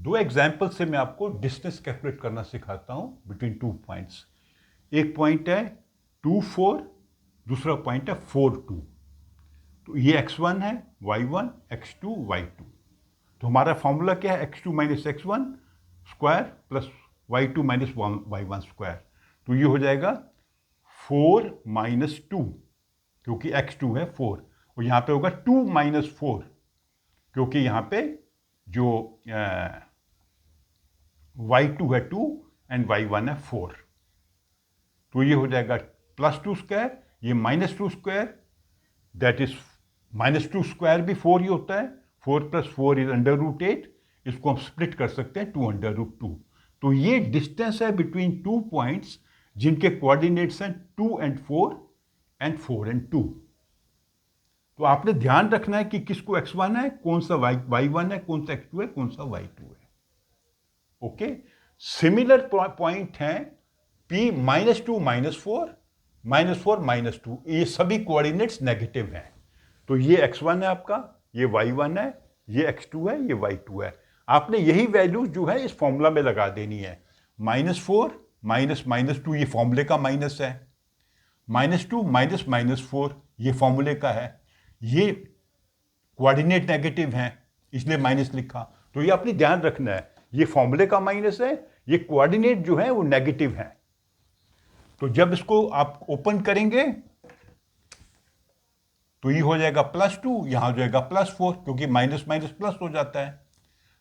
दो एग्जाम्पल से मैं आपको डिस्टेंस कैलकुलेट करना सिखाता हूं बिटवीन टू पॉइंट्स। एक पॉइंट है 2, 4, दूसरा पॉइंट है 4, 2। तो ये x1 है, y1, x2, y2। तो हमारा फॉर्मूला क्या है? x2 minus x1 square plus y2 minus y1 square. तो ये हो जाएगा 4 माइनस 2, क्योंकि x2 है 4, और यहाँ पे होगा 2 माइनस 4, क्योंकि यहाँ पे जो y2 है 2 एंड y1 है 4। तो ये हो जाएगा प्लस 2 स्क्वायर, ये minus 2 square, that is minus 2 square भी 4 ही होता है। 4 प्लस 4 इज √8। इसको हम स्प्लिट कर सकते हैं 2√2। तो ये डिस्टेंस है बिटवीन टू पॉइंट्स जिनके कोऑर्डिनेट्स हैं 2 एंड 4 एंड 4 एंड 2। तो आपने ध्यान रखना है कि किसको x1 है, कौन सा y1 है, कौन सा x2 है, कौन सा y2 है। ओके, सिमिलर पॉइंट है p -2 -4 -4 -2, ये सभी कोऑर्डिनेट्स नेगेटिव हैं। तो ये x1 है आपका, ये y1 है, ये x2 है, ये y2 है। आपने यही वैल्यूज जो है इस फॉर्मूला में लगा देनी है। -4 -2 ये फॉर्मूले का माइनस है, -2 -4 ये फॉर्मूले का है। ये कोऑर्डिनेट नेगेटिव हैं इसलिए माइनस लिखा। तो ये आपने ध्यान रखना है, ये फॉर्मूले का माइनस है, ये कोऑर्डिनेट जो है वो नेगेटिव है। तो जब इसको आप ओपन करेंगे तो ये हो जाएगा +2, यहां हो जाएगा +4, क्योंकि माइनस माइनस प्लस हो जाता है।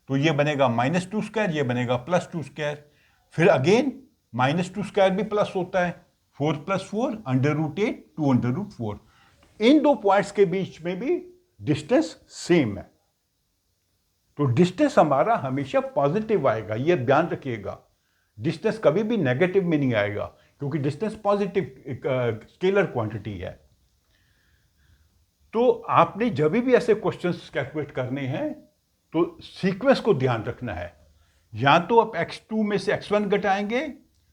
तो ये बनेगा -2 स्क्वायर, ये बनेगा +2 स्क्वायर। फिर अगेन -2 स्क्वायर भी प्लस होता है, 4 + 4 √8 2√4। इन दो पॉइंट्स के बीच में भी डिस्टेंस सेम है। तो डिस्टेंस हमारा हमेशा पॉजिटिव आएगा, ये ध्यान रखिएगा। डिस्टेंस कभी भी नेगेटिव में नहीं आएगा, क्योंकि डिस्टेंस पॉजिटिव स्केलर क्वांटिटी है। तो आपने जब भी ऐसे क्वेश्चंस कैलकुलेट करने हैं तो सीक्वेंस को ध्यान रखना है। या तो आप x2 में से x1 घटाएंगे,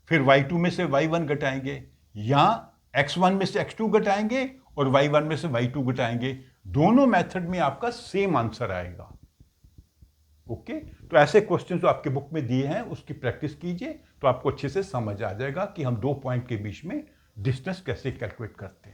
फिर y2 में से y1 घटाएंगे, या x1 में से x2 घटाएंगे और y1 में से y2 घटाएंगे। दोनों मेथड में आपका सेम आंसर आएगा। ओके, तो ऐसे क्वेश्चन जो आपके बुक में दिए हैं उसकी प्रैक्टिस कीजिए, तो आपको अच्छे से समझ आ जाएगा कि हम दो पॉइंट के बीच में डिस्टेंस कैसे कैलकुलेट करते हैं।